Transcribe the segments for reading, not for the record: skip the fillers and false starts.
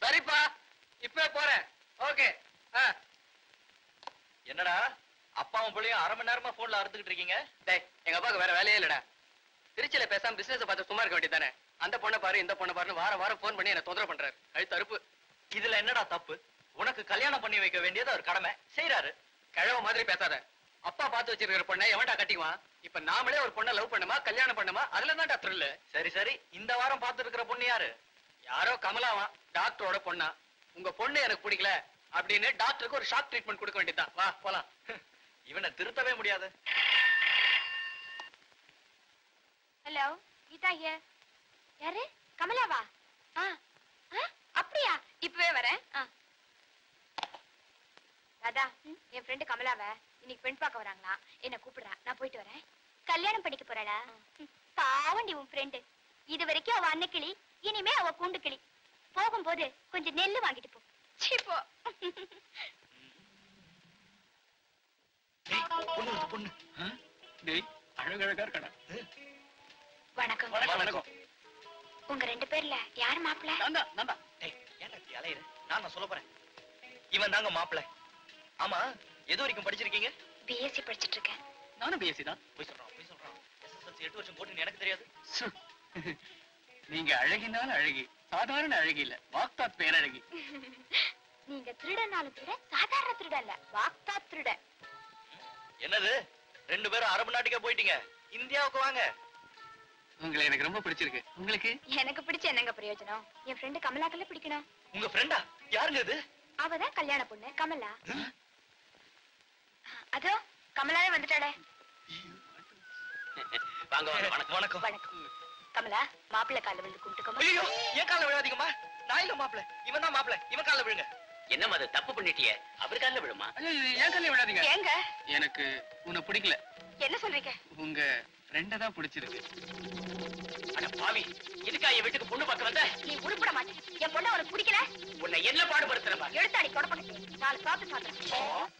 சரிப்பா, இப்ப போறேன். ஓகே. என்னடா அப்பாவும் பிள்ளையும் அரை மணி நேரமா போன்ல அறுத்துக்கிட்டு இருக்கீங்க? டேய், எங்க அப்பாவுக்கு வேற வேலையே இல்லடா. திருச்சியில பேசாம பிசினஸ் பார்த்து சும்மா இருக்க வேண்டியதானே. அந்த பொண்ணை பாரு இந்த பொண்ணை பாருன்னு வாரம் போன் பண்ணி என்ன தொந்தரவு பண்றாரு. கழுத்து அறுப்பு. இதுல என்னடா தப்பு? உனக்கு கல்யாணம் பண்ணி வைக்க வேண்டியது ஒரு கடமை, செய்யறாரு. கிழவ மாதிரி பேசாத. அப்பா பார்த்து வச்சிருக்கிற பொண்ணை எவன்டா கட்டிக்குவான்? இப்ப நாமளே ஒரு பொண்ணை லவ் பண்ணுமா கல்யாணம் பண்ணுமா அதுல தான்டா த்ரில். சரி சரி, இந்த வாரம் பார்த்து இருக்கிற பொண்ணு யாரு? யாரோ கமலாவா, டாக்டரோட பொண்ணா. உங்க பொண்ணு எனக்கு பிடிக்கல அப்படின்னு டாக்டருக்கு ஒரு ஷாக் ட்ரீட்மெண்ட் கொடுக்க வேண்டியதுதான். வா போலாம். இவனை திருத்தவே முடியாது. Hello, Geetha here. யாரு? கமலாவா? அப்படியா? இப்பவே வரேன். ராதா, என் ஃப்ரெண்டு கமலாவ இன்னைக்கு பெண் பார்க்க வராங்களா, என்ன கூப்பிடுறா. நான் போயிட்டு வரேன். கல்யாணம் படிக்க போறாளா? பாவண்டி உன் ஃப்ரெண்டு. இது வரைக்கும் அவ அன்னக்கிளி, இனிமே அவ கூண்டு கிளி. போகும்போது கொஞ்சம் நெல்லு வாங்கிட்டு போ. போ. பொண்ணு அழகழகா இருக்கடா. வணக்கம். வணக்கம். உங்க ரெண்டு பேர்ல யார் மாப்பிள்ள? நான் சொல்ல போறேன். இவன் தாங்க மாப்பிள்ள. ஆமா, எது வரைக்கும் படிச்சிருக்கீங்க? பிஎஸ்சி படிச்சிட்டு இருக்கேன். நானும் பிஎஸ்சி தான். போய் சொல்றான். SSLC 8 வருஷம் போட்டுன்னு எனக்கு தெரியாது. நீங்க அழகினாலும் அழகி, சாதாரண அழகி இல்ல, வாக்தாத் பேரழகி. நீங்க திருடனாலும் திருட, சாதாரண திருட இல்ல, வாக்தாத் திருட. என்னது, ரெண்டு பேரும் அரபு நாட்டுக்கே போயிட்டீங்க, இந்தியாவுக்கு வாங்க. உங்களை எனக்கு ரொம்ப பிடிச்சிருக்கு. உங்களுக்கு? எனக்கு பிடிச்ச என்னங்க பிரயோஜனம்? என் ஃப்ரெண்டு கமலாக்கல்ல பிடிக்கணும். உங்க ஃப்ரெண்டா? யாருங்க இது? அவதான் கல்யாண பொண்ணு கமலா. அதோ கமலாவே வந்துட்டாளே. வாங்க வாங்க. வணக்கம் வணக்கம். வணக்கம். கமலா, மாப்பிள்ளை கால வந்து கும்பிட்டுக்கோமா. ஐயோ, ஏன் கால விழாதீங்கம்மா. நான் இல்ல மாப்பிள்ளை, இவன் தான் மாப்பிள்ளை. இவன் கால விழுங்க. என்னம்மா அது, தப்பு பண்ணிட்டியே? அவர் கால விழுமா? ஏன் கல்யாணம் விடாதீங்க. ஏங்க? எனக்கு உன்னை பிடிக்கல. என்ன சொல்றீங்க? உங்க ஃப்ரெண்ட தான் பிடிச்சிருக்கு. அட பாவி, இதுக்கா என் வீட்டுக்கு பொண்ணு பார்க்க வந்த? நீ உருப்பட மாட்டேன். என் பொண்ணு உனக்கு பிடிக்கல? உன்னை என்ன பாடுபடுத்துறப்பா? எடுத்தாடி தொடப்பட்டு 4 சாத்து சாத்துறேன்.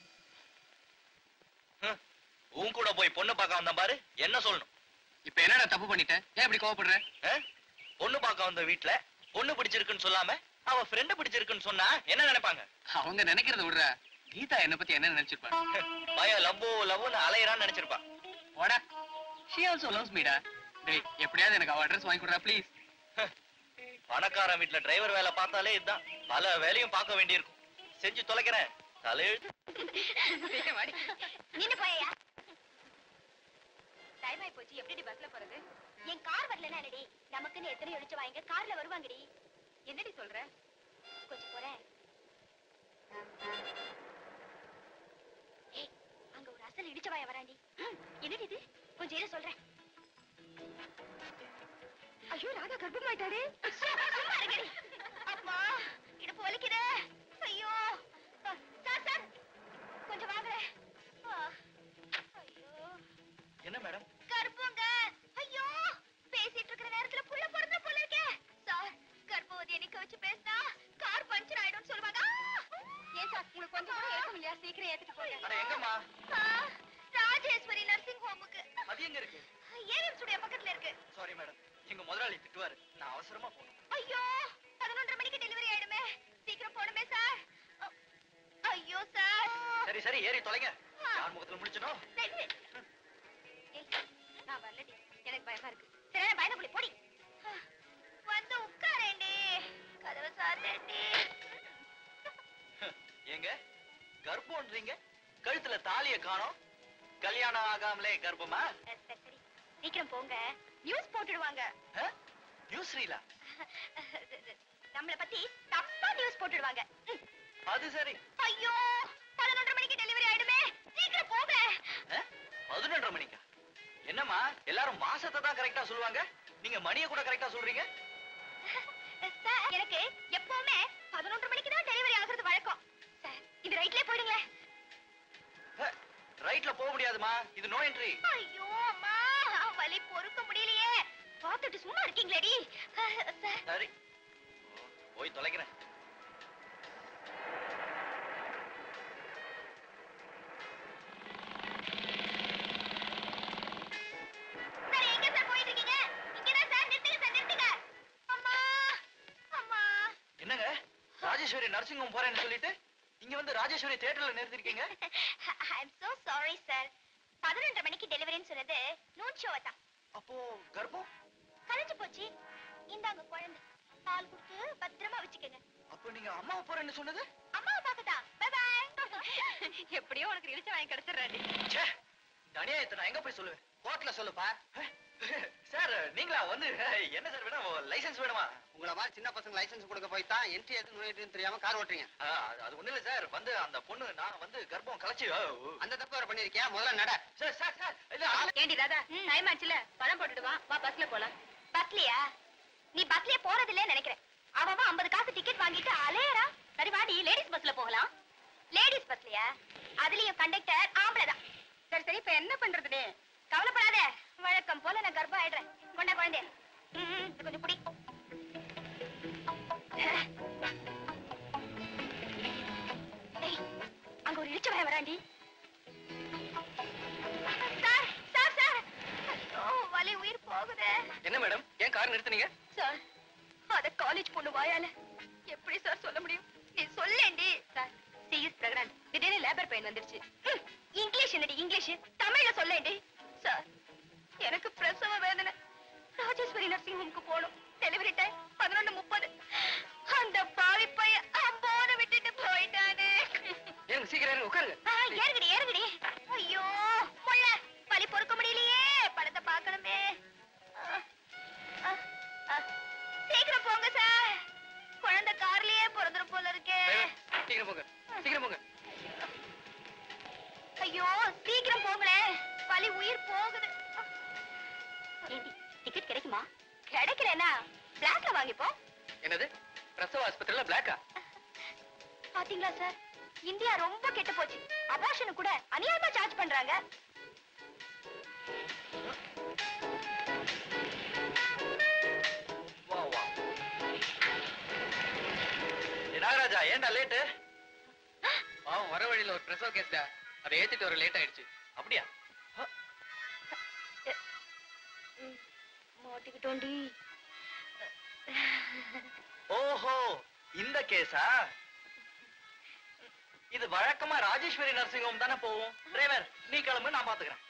உன் கூட போய் பொண்ணு பார்க்க வந்தேன் பாரு, என்ன சொல்லணும்? இப்ப என்னடா தப்பு பண்ணிட்டேன்? ஏன் இப்படி கோவப்படுற? பொண்ணு பார்க்க வந்த வீட்டுல பொண்ணு பிடிச்சிருக்குன்னு சொல்லாம அவ ஃப்ரெண்ட பிடிச்சிருக்குன்னு சொன்னா என்ன நினைப்பாங்க? அவங்க நினைக்கிறத விடுற. கீதா என்ன பத்தி என்ன நினைச்சிருப்பா? பையன் லவ்னு அலையறான்னு நினைச்சிருப்பா. போடா. she also loves me டா. டேய், எப்படியாவது எனக்கு அவ அட்ரஸ் வாங்கி கொடுடா ப்ளீஸ். பணக்காரன் வீட்டுல டிரைவர் வேலை பார்த்தாலே இதுதான். பல வேலையும் பார்க்க வேண்டியிருக்கும். செஞ்சு தொலைக்கிறேன். தலையெழுத்து. நின்னு போயா. டைம் ஆயி போச்சு. எப்படி பஸ்ல போறது? என் கார் வரலனா என்னடி? நமக்குன்னு எத்தனை எழுச்சு வாங்க கார்ல வருவாங்கடி. என்னடி சொல்ற? கொஞ்சம் போறேன். ஏய், அங்க ஒரு அசல் இடிச்ச வாய வராண்டி. என்னடி இது? கொஞ்சம் இரு சொல்றேன். ஐயோ, ராதா கர்ப்பமாயிட்டாடே. சும்மா இருங்கடி. அம்மா, இடுப்பு வலிக்குதே. ஐயோ. சார் கொஞ்சம் வாங்க. ஐயோ. என்ன மேடம்? கர்ப்பங்க. ஐயோ, பேசிட்டு இருக்கிற நேரத்துல புள்ள பொறந்த போல இருக்கே. சார், கர்ப்பவதியை நிக்க வச்சு பேசினா கார் பஞ்சர் ஆயிடும்னு சொல்லுவாங்க. ஏன் சார், உங்களுக்கு கொஞ்சம் கூட ஏக்கம் இல்லையா? சீக்கிரம் ஏத்துட்டு போங்க. அட எங்கம்மா? ராஜேஸ்வரி நர்சிங் ஹோமுக்கு. அது எங்க இருக்கு? ஏவிஎம் ஸ்டுடியோ பக்கத்துல இருக்கு. சாரி மேடம், எங்க முதலாளி திட்டுவாரு. நான் அவசரமா போகணும். ஐயோ, 11:30 மணிக்கு டெலிவரி ஆயிடுமே. சீக்கிரம் போணுமே சார். ஐயோ சார். சரி சரி, ஏறி தொலைங்க. யார் முகத்துல முடிச்சனும்? நான் வரலடி, எனக்கு பயமா இருக்கு. சரி, பயணப்புலி போடி. வந்து உட்காரேண்டி. கதவை சாத்தேண்டி. ஏங்க கர்ப்பம்ன்றீங்க, கழுத்துல தாலிய காணோம். கல்யாணம் ஆகாமலே கர்ப்பமா? சரி, சீக்கிரம் போங்க. நியூஸ் போட்டுடுவாங்க. நியூஸ் ரீலா? நம்மள பத்தி தப்பா நியூஸ் போட்டுடுவாங்க. அது சரி. ஐயோ, 11:30 மணிக்கு டெலிவரி ஆயிடுமே. சீக்கிரம் போங்க. 11:30 மணிக்கா? என்னம்மா, எல்லாரும் மாசத்தை தான் கரெக்டா சொல்லுவாங்க, நீங்க மணியை கூட கரெக்டா சொல்றீங்க. சார், எனக்கு எப்பவுமே 11:30 மணிக்கு தான் டெலிவரி ஆகுறது வழக்கம். சார், இது ரைட்லயே போயிடுங்க. ரைட்ல போக முடியாதுமா, இது நோ என்ட்ரி. ஐயோ அம்மா, வலி பொறுக்க முடியலையே. பாத்துட்டு சும்மா இருக்கீங்களேடி. சரி, போய் தொலைக்கிறேன். சார், எங்க சார் போயிட்டு இருக்கீங்க? இங்கதான் சார். நிறுத்துங்க சார், நிறுத்துங்க. அம்மா, அம்மா. என்னங்க? ராஜேஸ்வரி நர்சிங் ஹோம் போறேன்னு சொல்லிட்டு இங்க வந்து ராஜேஸ்வரி தியேட்டர்ல நிறுத்திருக்கீங்க. ஐ அம் சோ சாரி சார். 11:30 மணிக்கு டெலிவரின்னு சொன்னது நூன் ஷோவை தான். அப்போ கர்ப்பம் கலைஞ்சு போச்சு. இந்தாங்க குழந்தை. பால் கொடுத்து பத்திரமா வச்சுக்கங்க. அப்போ நீங்க அம்மாவை போறேன்னு சொன்னது? அம்மாவை பார்க்கதான். By by. எப்படியோ உனக்கு இழுச்சு வாங்கி கிடைச்சிடுறாடி. ச்சே, இந்த அநியாயத்தை நான் எங்க போய் சொல்லுவேன்? கோர்ட்ல சொல்லுப்பா. சார் நீங்களா வந்து என்ன சார் வேணும்? லைசென்ஸ் வேணுமா? உங்கள மாதிரி சின்ன பசங்க லைசென்ஸ் கொடுக்க போய் தான் என்ட்ரி எது நுழையுதுன்னு தெரியாம கார் ஓட்டுறீங்க. அது ஒண்ணு இல்ல சார். வந்து அந்த பொண்ணு நான் வந்து கர்ப்பம் கலைச்சு அந்த தப்பு வேற பண்ணிருக்கியா? முதல்ல நட. சார் சார் சார் இல்ல ஏண்டி ராதா, டைம் ஆச்சுல, பழம் போட்டுட்டு வா. வா பஸ்ல போலாம். பஸ்லயா? நீ பஸ்லயே போறது இல்லன்னு நினைக்கிறேன். அவன் 50 காசு டிக்கெட் வாங்கிட்டு அலையறா. சரி வாடி, லேடிஸ் பஸ்ல போகலாம். லேடிஸ் பஸ்லயா? அதுலயும் கண்டக்டர் ஆம்பளைதான். சரி சரி, இப்ப என்ன பண்றதுன்னு கவலைப்படாத. வழக்கம் போல நான் கர்ப்பம் ஆயிடுறேன். கொண்டா குழந்தை. கொஞ்சம் குடி. அங்க ஒரு இழிச்ச பையன் வராண்டி. சார் சார் சார், ஐயோ வலி, உயிர் போகுதே. என்ன மேடம், ஏன் கார் நிறுத்துனீங்க? சார், அத காலேஜ் பொண்ணு வாயால எப்படி சார் சொல்ல முடியும்? நீ சொல்லேண்டி. Sir, she is pregnant. திடீர்னு லேபர் பெயின் வந்துருச்சு. இங்கிலீஷ் என்னடி இங்கிலீஷ்? தமிழ்ல சொல்லேண்டி. சார், எனக்கு பிரசவ வேதனை. ராஜேஸ்வரி நர்சிங் ஹோம்க்கு போகணும். Delivery time 11:30. அந்த பாவி பையன் அம்போன விட்டுட்டு போயிட்டானே. ஏங்க சீக்கிரம் ஏறுங்க, உட்காருங்க. ஏறுகடி ஏறுகடி. ஐயோ முள்ள, வலி பொறுக்க முடியலையே. படத்தை பார்க்கணுமே. சீக்கிரம் போங்க சார், குழந்தை கார்லயே பிறந்துரும் போல இருக்கே. சீக்கிரம் போங்க, சீக்கிரம் போங்க. ஐயோ சீக்கிரம் போங்களே, வலி உயிர் போகுது. டிக்கெட் கிடைக்குமா? கிடைக்கலனா பிளாக்ல வாங்கிப்போம். என்னது, பிரசவ ஆஸ்பத்திரியில பிளாக்கா? பாத்தீங்களா சார், இந்தியா ரொம்ப கெட்டு போச்சு. அபார்ஷன் கூட அநியாயமா சார்ஜ் பண்றாங்க. வா வா. நாகராஜா ஏன்டா லேட்டு? பாவம் வர வழியில ஒரு பிரசவ கேஸ்டா, அதை ஏத்திட்டு வர லேட் ஆயிடுச்சு. அப்படியா? மாட்டிக்கிட்டோண்டி. ஓஹோ, இந்த கேஸா? இது வழக்கமா ராஜேஸ்வரி நர்சிங் ஹோம் தானே போவோம். டிரைவர் நீ கிளம்பு, நான் பாத்துக்கிறேன்.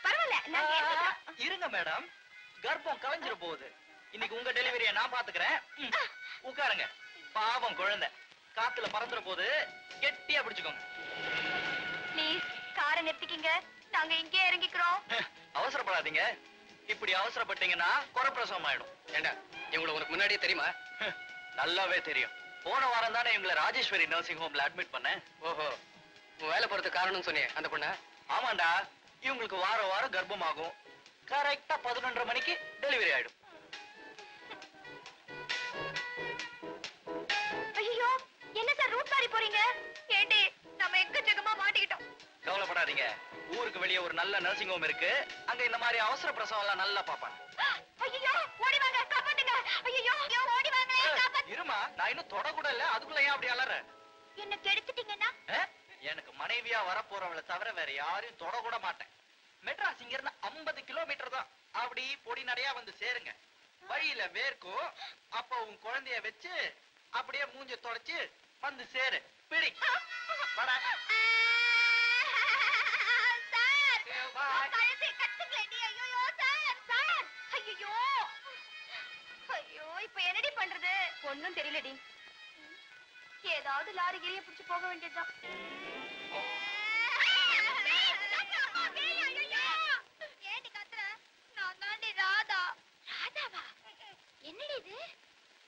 பரவாயில்ல, நான் ஏத்துக்கிறேன். இருங்க மேடம், கர்ப்பம் கலைஞ்சிர போகுது. இன்னைக்கு உங்க டெலிவரியை நான் பாத்துக்கிறேன். உட்காருங்க. பாவம் குழந்தை காத்துல பறந்துற போது கெட்டியா பிடிச்சுக்கோங்க. ப்ளீஸ் காரை நிறுத்திக்கிங்க, நாங்க இங்கே இறங்கிக்கிறோம். அவசரப்படாதீங்க. இப்படி அவசரப்பட்டீங்கன்னா குறப்பிரசவம் ஆயிடும். ஏண்டா, இவங்களை உனக்கு முன்னாடியே தெரியுமா? நல்லாவே தெரியும். போன வாரம் தானே இவங்களை ராஜேஸ்வரி நர்சிங் ஹோம்ல அட்மிட் பண்ணேன். ஓஹோ, உன் வேலை போறதுக்கு காரணம்னு சொன்னியே அந்த பொண்ணா? ஆமாண்டா, இவங்களுக்கு வாரம் வாரம் கர்ப்பமாகும். கரெக்டா 11:30 மணிக்கு டெலிவரி ஆயிடும். ஐயோ, என்ன சார் ரூட் மாறி போறீங்க? ஏண்டி, நம்ம எக்கச்சக்கமா மாட்டிக்கிட்டோம். கவலைப்படாதீங்க, ஊருக்கு வெளியே ஒரு நல்ல நர்சிங் ஹோம் இருக்கு. அங்க இந்த மாதிரி அவசர பிரசவம் எல்லாம் நல்லா பாப்பாங்க. ஐயோ, ஓடி வாங்க, காப்பாத்துங்க. ஐயோ, ஓடி வாங்க, காப்பாத்து. இருமா, நான் இன்னும் தொட கூட இல்ல, அதுக்குள்ள ஏன் அப்படி அலற? என்ன கெடுத்துட்டீங்கன்னா? எனக்கு மனைவியா வரப்போறவளை தவிர வேற யாரையும் தொட கூட மாட்டேன். மெட்ராஸ் இங்க இருந்து 50 கிலோமீட்டர் தான். அப்படி பொடி நடையா வந்து சேருங்க. வழியில வேர்க்கும். அப்ப உன் குழந்தைய வச்சு அப்படியே மூஞ்ச தொடச்சு வந்து சேரு. பிடி வாடா. சார், கழுத்தை கட்டுங்களேடி. ஐயோ சார், சார். ஐயோ ஐயோ, இப்ப என்னடி பண்றது? ஒண்ணும் தெரியலடி. ஏதாவது லாரி கிரியை பிடிச்சு போக வேண்டியதுதான். ஏண்டி கத்துற? நான் தாண்டி ராதா. ராதாவா? என்னடி இது?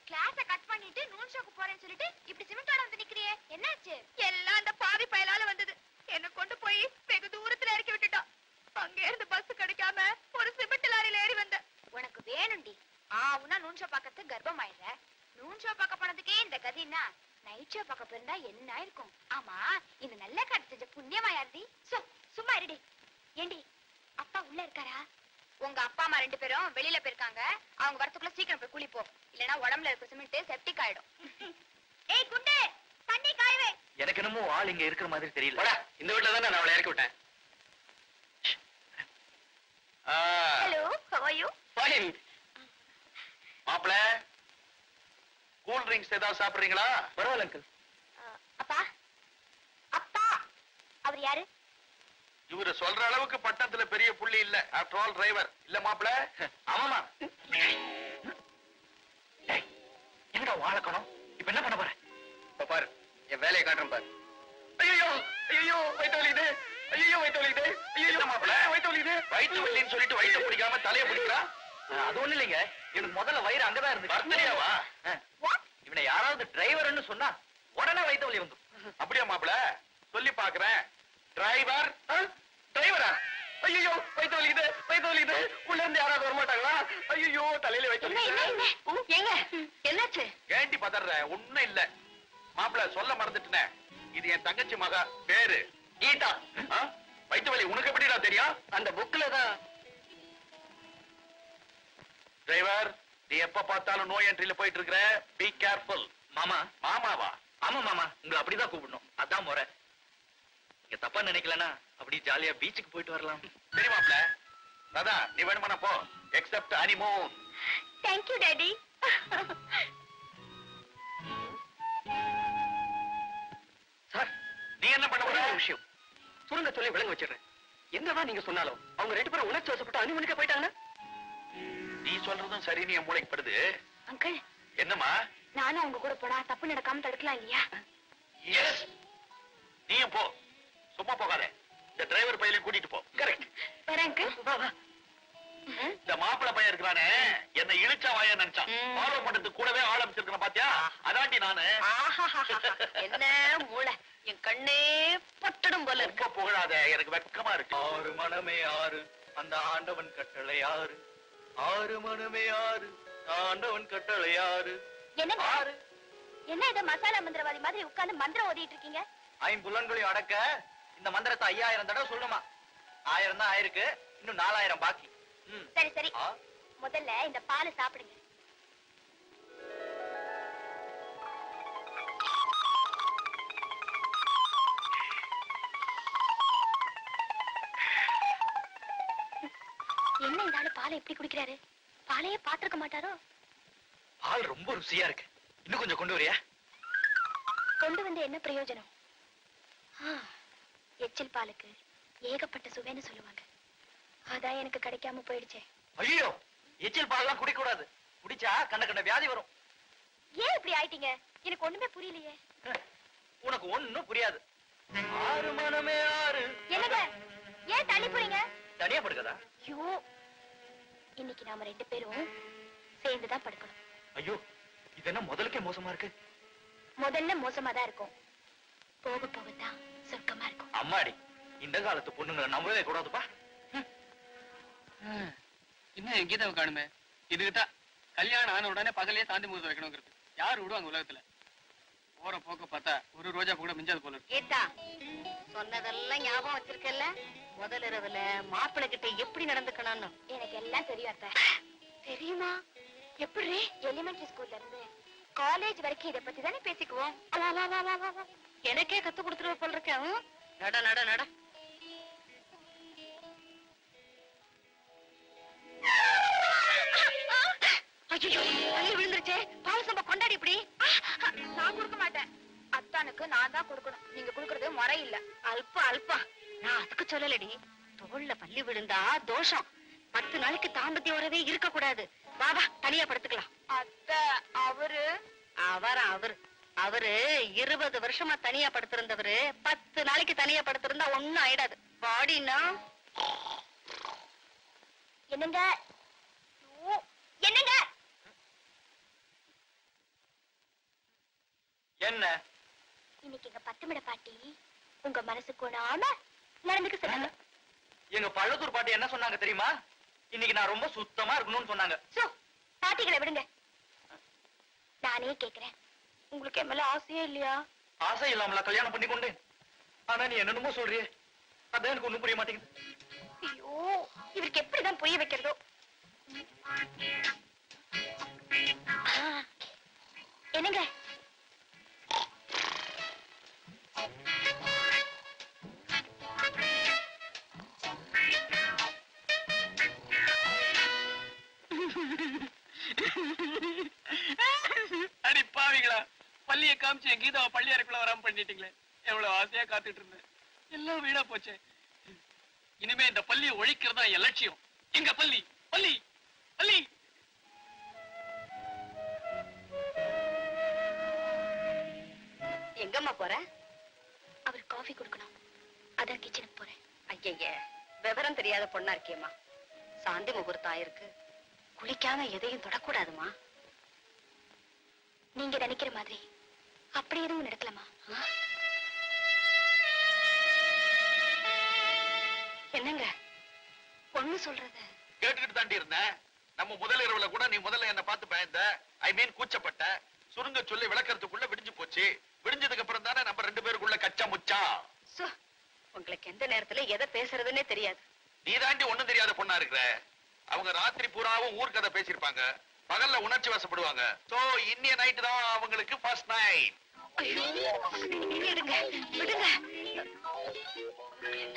கிளாஸ கட் பண்ணிட்டு நூன் ஷோக்கு போறேன்னு சொல்லிட்டு இப்படி சிமெண்டோட வந்து நிக்கிறியே, என்னாச்சு? எல்லாம் அந்த பாவி பயலால வந்தது. என்ன கொண்டு போய் வெகு தூரத்துல இறக்கி விட்டுட்டான். அங்க இருந்து பஸ் கிடைக்காம ஒரு சிமெண்ட் லாரியில ஏறி வந்த. உனக்கு வேணும்டி. உன்னா நூன் ஷோ பார்க்கறது கர்ப்பம் ஆயிடுற. நூன் ஷோ பார்க்க போனதுக்கே இந்த கதின்னா நைட் ஷோ பார்க்க போயிருந்தா என்ன இருக்கும்? ஆமா, இந்த நல்ல காட்டு செஞ்ச புண்ணியமா யாருடி? சும்மா இருடி. ஏண்டி, அப்பா உள்ள இருக்காரா? உங்க அப்பா அம்மா 2 பேரும் வெளியில போயிருக்காங்க. அவங்க வரத்துக்குள்ள சீக்கிரம் போய் குளிப்போம், இல்லனா உடம்புல இருக்க சிமெண்ட் செப்டிக் ஆயிடும். ஏய் குண்டே, தண்ணி காயவே. எனக்கு என்னமோ ஆள் இங்க இருக்கிற மாதிரி தெரியல. போடா, இந்த வீட்டுல தானே நான் அவளை இறக்கி விட்டேன். Hello, how are you? Fine. மாப்பிள கூல் ட்ரிங்க்ஸ் ஏதாவது சாப்பிடுறீங்களா? பரவாயில்ல அங்கிள். அப்பா அப்பா அவர் யாரு? இவரு சொல்ற அளவுக்கு பட்டணத்துல பெரிய புள்ளி இல்ல. ஆஃப்டர் ஆல் டிரைவர் இல்ல மாப்பிள. ஆமாமா. எங்கடா வாழக்கணும்? இப்ப என்ன பண்ண போற? இப்ப பாரு, என் வேலையை காட்டுறேன் பாரு. ஐயோ ஐயோ வயித்து வலிக்குது. ஐயோ வயித்து வலிக்குது. ஐயோ மாப்பிள வயித்து வலிக்குது. வயித்து வலின்னு சொல்லிட்டு வயித்தை பிடிக்காம தலையை பிடிக்கிறா. அது ஒண்ணு இல்லைங்க, எனக்கு முதல்ல வயிறு அங்கதான் இருந்து. பர்த்டேவா? இவனை யாராவது டிரைவர்னு சொன்னா உடனே வயித்து வலி வந்து. அப்படியா மாப்பிள? சொல்லி பாக்குறேன். டிரைவர் டிரைவரா? ஐயோ வயித்து வலிக்குது. வயித்து வலிக்குது. உள்ள இருந்து யாராவது வர மாட்டாங்களா? ஐயோ தலையில வயித்து ஏங்க என்னாச்சு? ஏண்டி பதற? ஒண்ணும் இல்ல மாப்பிள, சொல்ல மறந்துட்டேனே. இது என் தங்கச்சி மகா, பேரு கீதா. வயித்து வலி உனக்கு எப்படிடா தெரியும்? அந்த புக்ல தான். டிரைவர், நீ எப்ப பார்த்தாலும் நோ என்ட்ரில போயிட்டு இருக்கிற. Be careful. மாமா. மாமாவா? ஆமா மாமா, உங்களை அப்படிதான் கூப்பிடணும். அதான் முறை. நீங்க தப்பா நினைக்கலனா அப்படி ஜாலியா பீச்சுக்கு போயிட்டு வரலாம். சரி மாப்பிள. ராதா, நீ வேணுமானா போ. Accept honeymoon. Thank you daddy. Sir, நீ என்ன பண்ண போற? ஒரே ஒரு விஷயம் சுருங்க சொல்லி விளங்க வச்சிடுறேன். என்னதான் நீங்க சொன்னாலும் அவங்க 2 பேரும் உணர்ச்சி வசப்பட்டு அனுமதிக்க போயிட்டாங்கன்னா? நீ சொல்றதும் சரின்னு என் மூளைக்கு படுது. அங்கிள், என்னம்மா? நானும் அவங்க கூட போனா தப்பு நடக்காம தடுக்கலாம் இல்லையா? எஸ், நீயும் போ. சும்மா போகாத. இந்த டிரைவர் பையலையும் கூட்டிட்டு போ. கரெக்ட். வரேன் அங்கிள். வா வா. இந்த மாப்பிள பையன் இருக்கிறானே, என்ன இழுச்சா வாய நினைச்சான். ம். ஃபாலோ பண்றதுக்கு கூடவே ஆள் அமைச்சிருக்கேன் பாத்தியா? அதாண்டி நானு. என்ன மூளை, என் கண்ணே பட்டடும் போல இருக்கு. ரொம்ப புகழாத, எனக்கு வெக்கமா இருக்கு. ஆறு மனமே ஆறு, அந்த ஆண்டவன் கட்டளை ஆறு. ஆறு மனமே ஆறு, ஆண்டவன் கட்டளை ஆறு. என்னங்க ஆறு. என்ன இத மசாலா மந்திரவாதி மாதிரி உட்கார்ந்து மந்திரம் ஓதிட்டு இருக்கீங்க? ஐம்புலன்களையும் அடக்க இந்த மந்திரத்தை 5000 தடவை சொல்லணுமா? 1000 தான் ஆயிருக்கு, இன்னும் 4000 பாக்கி. சரி சரி, ஆ. முதல்ல இந்த பாலை சாப்பிடுங்க. என்ன இந்த ஆளு பாலை எப்படி குடிக்கிறாரு? பாலையே பாத்திருக்க மாட்டாரோ? பால் ரொம்ப ருசியா இருக்கு. இன்னும் கொஞ்சம் கொண்டு வரியா? கொண்டு வந்து என்ன பிரயோஜனம்? எச்சில் பாலுக்கு ஏகப்பட்ட சுவைன்னு சொல்லுவாங்க. அதான் எனக்கு கிடைக்காம போயிடுச்சே. ஐயோ, எச்சில் பால்லாம் குடிக்க கூடாது. குடிச்சா கண்ட கண்ட வியாதி வரும். ஏன் இப்படி ஆயிட்டீங்க? எனக்கு ஒண்ணுமே புரியலையே. உனக்கு ஒண்ணும் புரியாது. ஆறு மனமே ஆறு. என்னங்க, ஏன் தள்ளி போறீங்க? தனியா படுக்கதா? ஐயோ, இன்னைக்கு நாம 2 பேரும் சேர்ந்துதான் படுக்கணும். ஐயோ, இது என்ன முதலுக்கே மோசமா இருக்கு. முதல்ல மோசமா தான் இருக்கும், போக போகத்தான் சொர்க்கமா இருக்கும். அம்மாடி, இந்த காலத்து பொண்ணுங்களை நம்பவே கூடாதுப்பா. இன்னும் என் கீதாவை காணுமே. இதுக்குதான் கல்யாணம் ஆன உடனே பகலே சாந்தி முகூர்த்தம் வைக்கணுங்கிறது. யாரு விடுவாங்க உலகத்துல? போற போக்க பார்த்தா ஒரு ரோஜா கூட மிஞ்சாது போல இருக்கு. கீதா, சொன்னதெல்லாம் ஞாபகம் வச்சிருக்கல? முதல் இரவுல மாப்பிள்ளை கிட்ட எப்படி நடந்துக்கணும்னு எனக்கு எல்லாம் தெரியும் அத்தை. தெரியுமா? எப்படி? எலிமெண்டரி ஸ்கூல்ல இருந்து காலேஜ் வரைக்கும் இத பத்தி தானே பேசிக்குவோம். வா, வா, வா, வா, வா, வா. எனக்கே கத்து கொடுத்துருவ போல இருக்கேன். நட நட நட. ஐயோ, தள்ளி விழுந்துருச்சே. பால் சம்பா கொண்டாடி இப்படி. நான் கொடுக்க மாட்டேன். அத்தானுக்கு நான் தான் கொடுக்கணும். நீங்க கொடுக்கறது முறை இல்ல. அல்பா அல்பா, நான் அதுக்கு சொல்லலடி. தோல்ல பள்ளி விழுந்தா தோஷம். 10 நாளைக்கு தாம்பத்திய உறவே இருக்க கூடாது. வா வா, தனியா படுத்துக்கலாம். அத்தை, அவரு அவரு 20 வருஷமா தனியா படுத்திருந்தவரு 10 நாளைக்கு தனியா படுத்திருந்தா ஒண்ணும் ஆயிடாது. பாடினா என்னங்க? ஐயோ, என்னங்க? என்ன? இன்னைக்கு எங்க 10 மிட பாட்டி உங்க மனசு கொடாம நடந்துக்க சொன்னாங்க. எங்க பள்ளத்தூர் பாட்டி என்ன சொன்னாங்க தெரியுமா? இன்னைக்கு நான் ரொம்ப சுத்தமா இருக்கணும்னு சொன்னாங்க. சோ, பாட்டிகளை விடுங்க. நானே கேக்குறேன், உங்களுக்கு என் மேல ஆசையே இல்லையா? ஆசை இல்லாமல கல்யாணம் பண்ணி கொண்டு. ஆனா நீ என்னென்னமோ சொல்றியே, அதான் எனக்கு ஒண்ணும் புரிய மாட்டேங்குது. ஐயோ, இவருக்கு எப்படிதான் புரிய வைக்கிறதோ. என்னங்க? அடி அடி பாவிங்களா, பள்ளியை காமிச்சு என் கீதாவை பள்ளி அறைக்குள்ள வராம பண்ணிட்டீங்களே. எவ்வளவு ஆசையா காத்துட்டு இருந்தேன், எல்லாம் வீணா போச்சே. இனிமே இந்த பள்ளியை ஒழிக்கிறதா என் லட்சியம். எங்க பள்ளி, பள்ளி, பள்ளி. எங்கம்மா போற? அவர் காஃபி கொடுக்கணும், அதான் கிச்சனுக்கு போறேன். ஐயய்ய, விவரம் தெரியாத பொண்ணா இருக்கியம்மா. சாந்தி முகூர்த்தம் ஆயிருக்கு, குளிக்காம எதையும் தொடக்கூடாதுமா. நீங்க நினைக்கிற மாதிரி அப்படி எதுவும் நடக்கலாமா? என்னங்க பொண்ணு சொல்றது? கேட்டுக்கிட்டு தாண்டி இருந்தேன். நம்ம முதல் இரவுல கூட நீ முதல்ல என்ன பார்த்து பயந்த, ஐ மீன் கூச்சப்பட்ட. சுருங்க சொல்லி விளக்கறதுக்குள்ள விடிஞ்சு போச்சு. விடிஞ்சதுக்கு அப்புறம் தானே நம்ம ரெண்டு பேருக்குள்ள கச்சா முச்சா. சோ, உங்களுக்கு எந்த நேரத்துல எதை பேசுறதுன்னே தெரியாது. நீ தாண்டி ஒண்ணும் தெரியாத பொண்ணா இருக்கிற. அவங்க ராத்திரி பூராவும் ஊர்க்கதை பேசியிருப்பாங்க, பகல்ல உணர்ச்சி வசப்படுவாங்க. சோ இன்னிய நைட் தான் அவங்களுக்கு ஃபர்ஸ்ட் நைட். ஐயோ, விடுங்க விடுங்க,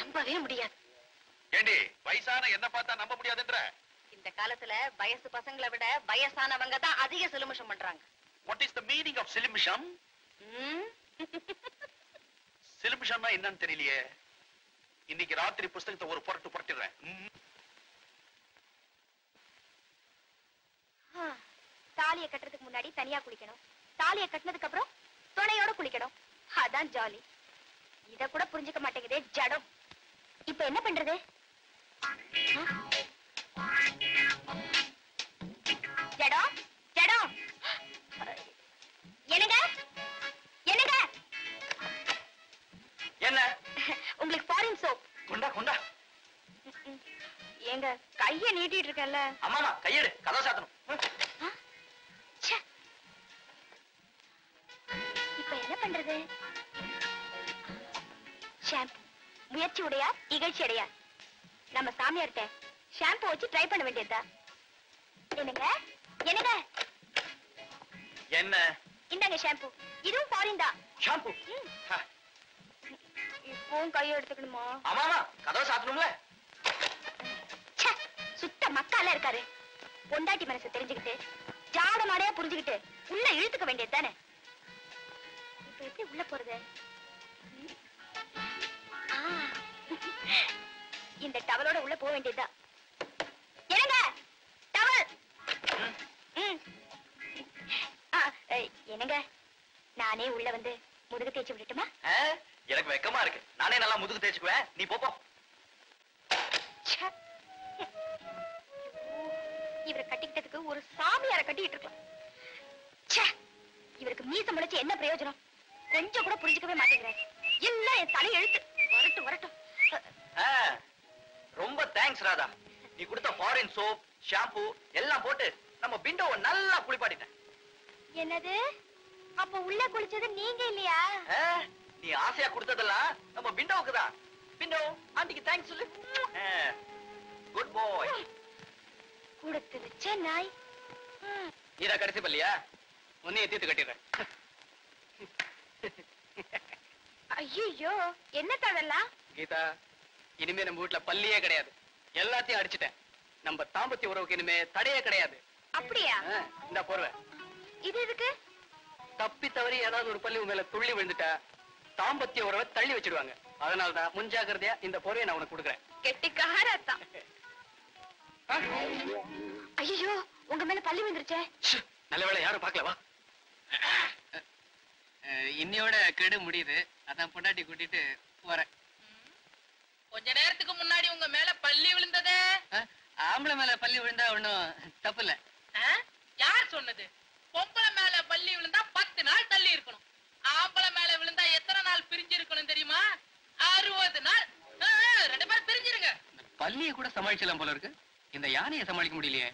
நம்பவே முடியாது. ஏண்டி வயசான என்ன பார்த்தா நம்ப முடியாதுன்ற? இந்த காலத்துல வயசு பசங்களை விட வயசானவங்க தான் அதிக சிலுமிஷம் பண்றாங்க. What is the meaning of சிலிமிஷம்? ம்? சிலிமிஷம்னா என்னன்னு தெரியலையே. இன்னைக்கு ராத்திரி புஸ்தகத்தை ஒரு புரட்டு புரட்டிடுறேன். தாலியை கட்டுறதுக்கு முன்னாடி தனியா குளிக்கணும், தாலியை கட்டினதுக்கு அப்புறம் துணையோட குளிக்கணும். அதான் ஜாலி. இத கூட புரிஞ்சுக்க மாட்டேங்குதே ஜடம். இப்ப என்ன பண்றது? ஜடம் ஜடம், என்னங்க என்னங்க, என்ன? உங்களுக்கு ஃபாரின் சோப். கொண்டா கொண்டா. ஏங்க கைய நீட்டிட்டு இருக்கேன்ல. அம்மாமா கையெடு, கதவை சாத்தணும். ச்சே. இப்ப என்ன பண்றது? ஷாம்பு முயற்சி உடையா இகழ்ச்சி அடையா? நம்ம சாமியார்ட்ட ஷாம்பு வச்சு ட்ரை பண்ண வேண்டியதா? என்னங்க என்னங்க, என்ன இந்தாங்க ஷாம்பு. இதுவும் ஃபாரின் தான். ஷாம்பு? இப்பவும் கையை எடுத்துக்கணுமா? ஆமாமா கதவை சாத்தணும்ல. ச்சே, சுத்த மக்கால இருக்காரு. பொண்டாட்டி மனசை தெரிஞ்சுக்கிட்டு ஜாட மாடையா புரிஞ்சுக்கிட்டு உள்ள இழுத்துக்க வேண்டியது தானே. இப்ப எப்படி உள்ள போறது? ஆ, இந்த டவலோட உள்ள போக வேண்டியதுதான். என்னங்க டவல். என்னங்க, நானே உள்ள வந்து முதுகு தேய்ச்சி விட்டுட்டுமா? எனக்கு வெக்கமா இருக்கு. நானே நல்லா முதுகு தேய்ச்சுக்குவேன், நீ போப்போ. ச்சே. இவரை கட்டிக்கிட்டதுக்கு ஒரு சாமியார கட்டிக்கிட்டு இருக்கலாம். ச்சே, இவருக்கு மீச முளைச்சு என்ன பிரயோஜனம்? கொஞ்சம் கூட புரிஞ்சுக்கவே மாட்டேங்கிறாரு. எல்லாம் என் தலை எழுத்து. வரட்டும் வரட்டும். ரொம்ப தேங்க்ஸ் ராதா. நீ கொடுத்த ஃபாரின் சோப், ஷாம்பு எல்லாம் போட்டு நம்ம பிண்டோவை நல்லா குளிப்பாட்டிட்டேன். என்னது? அப்ப உள்ள குளிச்சது நீங்க இல்லையா? நீ ஆசையா கொடுத்ததெல்லாம் நம்ம பிண்டோவுக்கு தான். பிண்டோ ஆண்டிக்கு தேங்க்ஸ் சொல்லு. குட் பாய். கொடுத்து வச்ச நாய். நீதான் கடைசி பள்ளியா? உன்னைய தீர்த்து கட்டிடுறேன். ஐயோ, என்ன தவறலாம்? கீதா, இனிமே நம்ம வீட்டுல பள்ளியே கிடையாது. எல்லாத்தையும் அடிச்சிட்டேன். நம்ம தாம்பத்திய உறவுக்கு இனிமே தடையே கிடையாது. அப்படியா? இந்த போர்வை. இது எதுக்கு? தப்பி தவறி ஏதாவது ஒரு பள்ளி மேல துள்ளி விழுந்துட்டா தாம்பத்திய உறவை தள்ளி வச்சிடுவாங்க. அதனாலதான் முன்ஜாக்கிரதையா இந்த போர்வையை நான் உனக்கு கொடுக்குறேன். கெட்டிக்காரத்தான். ஐயோ, உங்க மேல பள்ளி வந்துருச்சே. நல்ல வேளை யாரும் பார்க்கலவா. இன்னையோட கெடு முடியுது. அதான் பொண்டாட்டி கூட்டிட்டு வரேன். கொஞ்ச நேரத்துக்கு முன்னாடி உங்க மேல பள்ளி விழுந்ததே. ஆம்பளை மேல பள்ளி விழுந்தா ஒண்ணும் தப்பு இல்ல. யார் சொன்னது? பொம்பளை மேல பள்ளி விழுந்தா 10 நாள் தள்ளி இருக்கணும். ஆம்பளை மேல விழுந்தா எத்தனை நாள் பிரிஞ்சு இருக்கணும் தெரியுமா? 60 நாள். 2 பேரும் பிரிஞ்சிருங்க. பள்ளியை கூட சமாளிச்சலாம் போல இருக்கு. இந்த யானையை சமாளிக்க முடியலையே.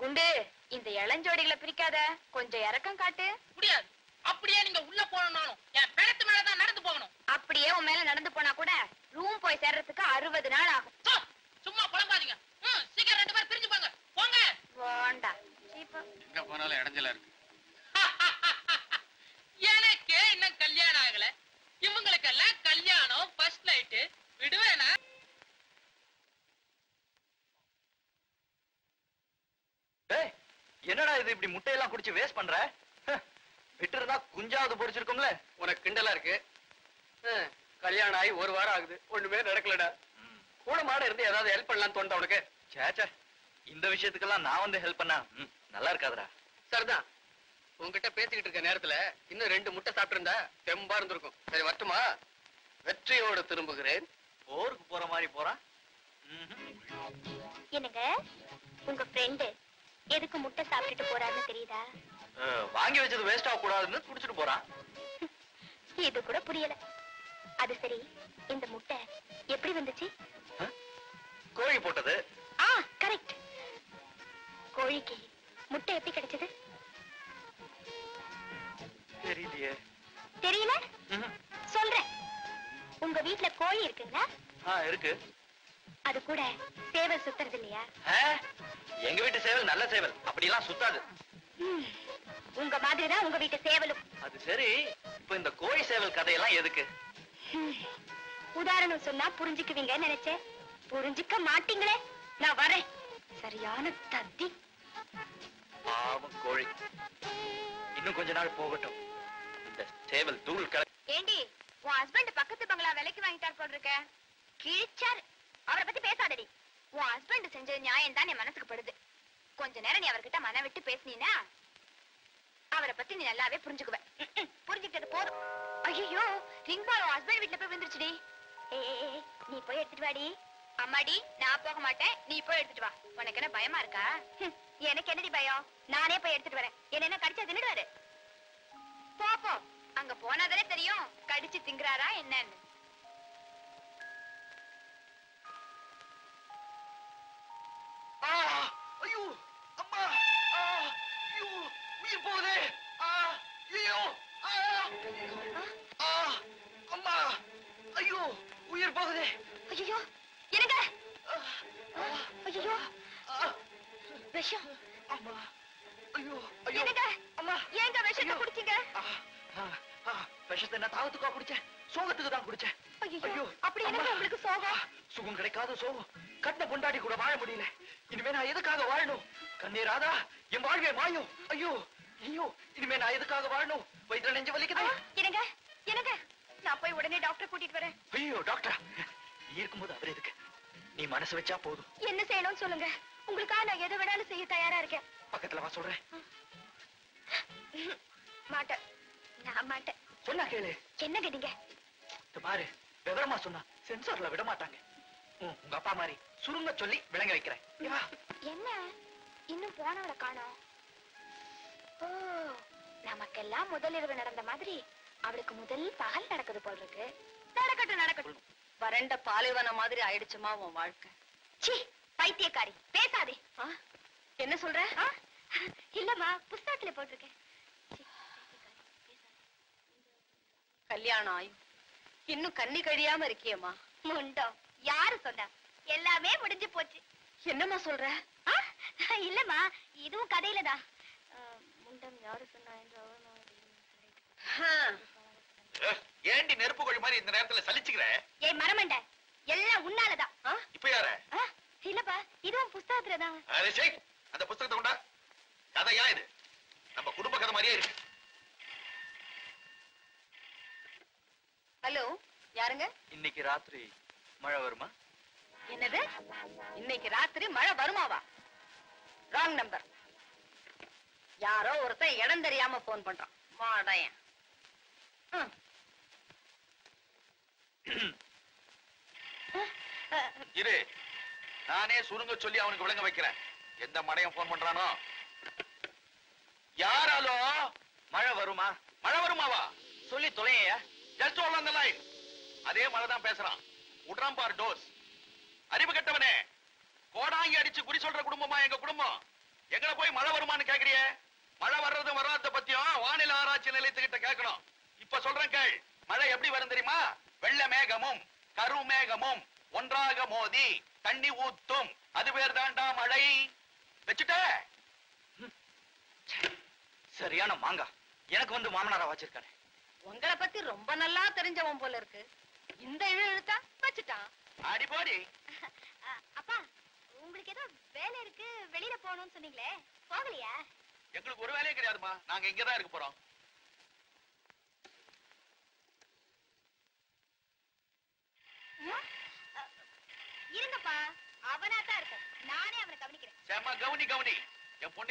குண்டு, இந்த இளஞ்சோடிகளை பிரிக்காத, கொஞ்சம் இறக்கம் காட்டு. முடியாது. அப்படியே நீங்க உள்ள போனாலும் என் பிணத்து மேலதான் நடந்து போகணும். அப்படியே உன் மேல நடந்து போனா கூட ரூம் போய் சேர்றதுக்கு 60 நாள் ஆகும். சும்மா குழம்பாதீங்க. சீக்கிரம் 2 பேரும் பிரிஞ்சு போங்க. போங்க. வேண்டாம். எங்க போனாலும் இடைஞ்சலா இருக்கு. எனக்கு இன்னும் கல்யாணம் ஆகல. இவங்களுக்கெல்லாம் கல்யாணம் ஃபர்ஸ்ட் நைட் விடுவேனா? என்னடா இது இப்படி முட்டையெல்லாம் குடிச்சு வேஸ்ட் பண்ற? விட்டு இருந்தா குஞ்சாவது பொறிச்சிருக்கும்ல. உனக்கு கிண்டலா இருக்கு. கல்யாணம் ஆகி ஒரு வாரம் ஆகுது, ஒண்ணுமே நடக்கலடா. கூட மாட இருந்து ஏதாவது ஹெல்ப் பண்ணலாம்னு தோணுதா உனக்கு? சேச்சே, இந்த விஷயத்துக்கெல்லாம் நான் வந்து ஹெல்ப் பண்ணா நல்லா இருக்காதுடா. சரிதான். உன்கிட்ட பேசிக்கிட்டு இருக்க நேரத்துல இன்னும் 2 முட்டை சாப்பிட்டு இருந்தா தெம்பா இருந்திருக்கும். சரி வரட்டுமா? வெற்றியோடு திரும்புகிறேன். போருக்கு போற மாதிரி போறான். என்னங்க உங்க ஃப்ரெண்டு எதுக்கு முட்டை சாப்பிட்டுட்டு போறாருன்னு தெரியுதா? வாங்கி வச்சது வேஸ்ட் ஆக கூடாதுன்னு குடிச்சிட்டு போறான். இது கூட புரியல. அது சரி, இந்த முட்டை எப்படி வந்துச்சு? கோழி போட்டது. கரெக்ட். கோழிக்கு முட்டை எப்படி கிடைச்சது? தெரியலையே. தெரியல? சொல்றேன். உங்க வீட்ல கோழி இருக்குங்களா? இருக்கு. அது கூட சேவல் சுத்துறது இல்லையா? எங்க வீட்டு சேவல் நல்ல சேவல், அப்படியெல்லாம் சுத்தாது. உங்க மாதிரிதான் உங்க வீட்டு சேவலும். அது சரி, இப்ப இந்த கோழி சேவல் கதையெல்லாம் எதுக்கு? உதாரணம் சொன்னா புரிஞ்சுக்குவீங்கன்னு நினைச்சேன். புரிஞ்சுக்க மாட்டீங்களே. நான் வரேன். சரியான தத்தி. பாவம் கோழி. இன்னும் கொஞ்ச நாள் போகட்டும். இந்த சேவல் தூள் ஏண்டி, உன் ஹஸ்பண்ட் பக்கத்து பங்களா விலைக்கு வாங்கிட்டார் போல் இருக்க. கிழிச்சாரு. அவரை பத்தி பேசாதடி. உன் ஹஸ்பண்ட் செஞ்ச நியாயம் தான் என் மனசுக்கு படுது. கொஞ்ச நேரம் நீ அவர்கிட்ட மன விட்டு பேசினீனா அவரை பத்தி நீ நல்லாவே புரிஞ்சுக்குவ. புரிஞ்சுக்கிட்டது போதும். ஐயோ, ரிங் பால் உன் ஹஸ்பண்ட் வீட்டுல போய் விழுந்துருச்சுடி. நீ போய் எடுத்துட்டு வாடி. அம்மாடி, நான் போக மாட்டேன், நீ போய் எடுத்துட்டு வா. உனக்கு என்ன பயமா இருக்கா? எனக்கு என்னடி பயம்? நானே போய் எடுத்துட்டு வரேன். என்ன கடிச்சா தின்னுடுவாரு. போ, அங்க போனாதானே தெரியும் கடிச்சு திங்குறாரா என்னன்னு. ஐயோ அம்மா, ஐயோ உயிர் போகுதே. ஐயோ அம்மா, ஐயோ உயிர் போகுதே. ஐயோ என்னங்க? ஐயோ விஷம். அம்மா, ஐயோ ஐயோ என்னங்க? அம்மா, ஏங்க விஷத்தை குடிச்சீங்க? விஷத்தை நான் தாகத்துக்கா குடிச்சேன், சோகத்துக்கு தான் குடிச்சேன். ஐயோ, அப்படி என்ன உங்களுக்கு சோகம்? சுகம் கிடைக்காத சோகம். கட்டின பொண்டாட்டி கூட வாழ முடியல. இனிமே நான் எதுக்காக வாழணும்? கண்ணே ராதா, என் வாழ்வே மாயும். ஐயோ ஐயோ, இனிமே நான் எதுக்காக வாழணும்? வயிற்றுல நெஞ்சு வலிக்குது. என்னங்க நான் போய் உடனே டாக்டர் கூட்டிட்டு வரேன். ஐயோ டாக்டர், நீ இருக்கும்போது அவர் எதுக்கு? நீ மனசு வச்சா போதும். என்ன செய்யணும்னு சொல்லுங்க. உங்களுக்காக நான் எதை வேணாலும் செய்ய தயாரா இருக்கேன். பக்கத்துல வா சொல்றேன். மாட்டேன், நான் மாட்டேன். சொன்னா கேளு. என்னங்க நீங்க? பாரு, விவரமா சொன்னா சென்சார்ல விட மாட்டாங்க. உங்க அப்பா மாதிரி சுருங்க சொல்லி விளங்க வைக்கிறேன். என்ன இன்னும் போனவரை காணோம்? ஓ, நமக்கெல்லாம் முதல் இரவு நடந்த மாதிரி அவளுக்கு முதல் பகல் நடக்குது போல் இருக்கு. நடக்கட்டும். வறண்ட பாலைவன மாதிரி ஆயிடுச்சுமா உன் வாழ்க்கை. சீ, பைத்தியக்காரி, பேசாதே. என்ன சொல்ற? இல்லம்மா, புஸ்தகத்துல போட்டிருக்கேன். கல்யாணம் ஆயும் இன்னும் கண்ணி கழியாம இருக்கியம்மா. முண்டம், யாரு சொன்னா? எல்லாமே முடிஞ்சு போச்சு. என்னம்மா சொல்ற? இல்லம்மா, இதுவும் கதையில தான். முண்டம் யாரு சொன்னா என்று ஏண்டி நெருப்பு கோழி மாதிரி இந்த நேரத்துல சலிச்சுக்கிற? ஏய் மரமண்ட, எல்லாம் உன்னாலதான். இப்ப யாரு? இல்லப்பா, இதுவும் புஸ்தகத்துலதான். அந்த புஸ்தகத்தை கொண்டா. கதையா இது? நம்ம குடும்ப கதை மாதிரியே இருக்கு. ஹலோ, யாருங்க? இன்னைக்கு ராத்திரி மழை வருமா? என்னது? இன்னைக்கு ராத்திரி மழை வருமாவா? Wrong number. யாரோ ஒருத்தன் இடம் தெரியாம போன் பண்றான். மாடையன். இரு, நானே சுருங்க சொல்லி அவனுக்கு விளங்க வைக்கிறேன். எந்த மடையன் போன் பண்றானோ? யாராலோ? மழை வருமா? மழை வருமாவா? சொல்லி தொலையா. Just hold on the line. அதே மழை தான் பேசுறான். உட்றான் பார் டோஸ். அறிவு கெட்டவனே, கோடாங்கி அடிச்சு குறி சொல்ற குடும்பமா எங்க குடும்பம்? எங்களை போய் மழை வருமான்னு கேக்குறியே? மழை வர்றது வராத பத்தியும் வானிலை ஆராய்ச்சி நிலையத்துக்கிட்ட கேட்கணும். இப்ப சொல்றேன் கேள். மழை எப்படி வரும் தெரியுமா? வெள்ள மேகமும் கருமேகமும் ஒன்றாக மோதி தண்ணி ஊத்தும். அது பேர் தாண்டா மழை. வச்சுட்ட? சரியான மாங்கா. எனக்கு வந்து மாமனாரா வச்சிருக்காரு. உங்களை பத்தி ரொம்ப நல்லா தெரிஞ்சவன் போல இருக்கு. இந்த இழுத்தா வச்சுட்டான். அடி போடி. அப்பா, உங்களுக்கு ஏதோ வேலை இருக்கு, வெளியில போகணும்னு சொன்னீங்களே, போகலையா? எங்களுக்கு ஒரு வேலையும் கிடையாதுமா. நாங்க இங்கதான் இருக்க போறோம்.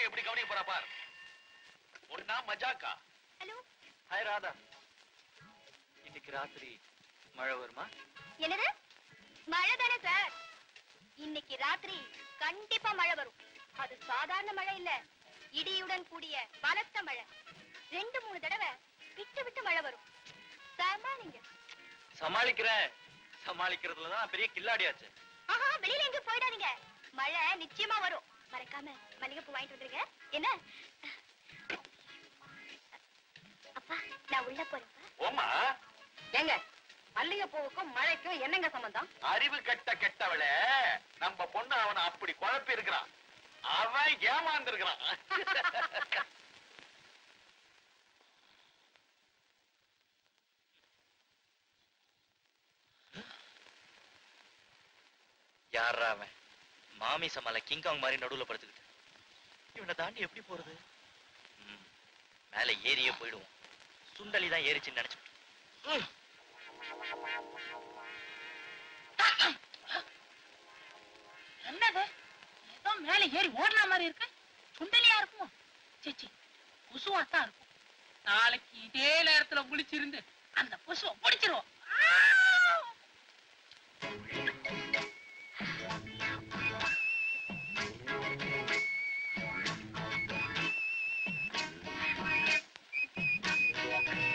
பொண்ணு எப்படி கவனிக்க போறா பார். ஒன்னா மஜாக்கா. ஹலோ. ஹாய் ராதா. இன்னைக்கு ராத்திரி மழை வருமா? என்னது? மழை தானே சார். இன்னைக்கு ராத்திரி கண்டிப்பா மழை வரும். அது சாதாரண மழை இல்ல, இடியுடன் கூடிய பலத்த மழை. 2-3 தடவை விட்டு விட்டு மழை வரும். சமாளிங்க. சமாளிக்கிறேன். சமாளிக்கிறதுலதான் பெரிய கில்லாடியாச்சு. ஆஹா, வெளியில எங்க போயிடாதீங்க. மழை நிச்சயமா வரும். மறக்காம மல்லிகைப்பூ வாங்கிட்டு வந்துருங்க. என்ன? அப்பா, நான் உள்ள போறேன்ப்பா. ஓமா, ஏங்க மல்லிகைப்பூவுக்கும் மழைக்கும் என்னங்க சம்பந்தம்? அறிவு கெட்டவளே, நம்ம பொண்ணு அவனை அப்படி குழப்பி இருக்கிறான். அவன் ஏமாந்துருக்கிறான். யாரா அவன்? மாமி சமால கிங்காங் மாதிரி நடுவுல படுத்துக்கிட்டு இவனை தாண்டி எப்படி போறது? மேல ஏறியே போயிடுவோம். சுண்டலி தான் ஏறிச்சுன்னு நினைச்சு. என்னது? ஏதோ மேல ஏறி ஓடுன மாதிரி இருக்கு. சுண்டலியா இருக்குமோ? சேச்சி, கொசுவாத்தான் இருக்கும். நாளைக்கு இதே நேரத்துல முழிச்சிருந்து அந்த கொசுவை முடிச்சிருவோம்.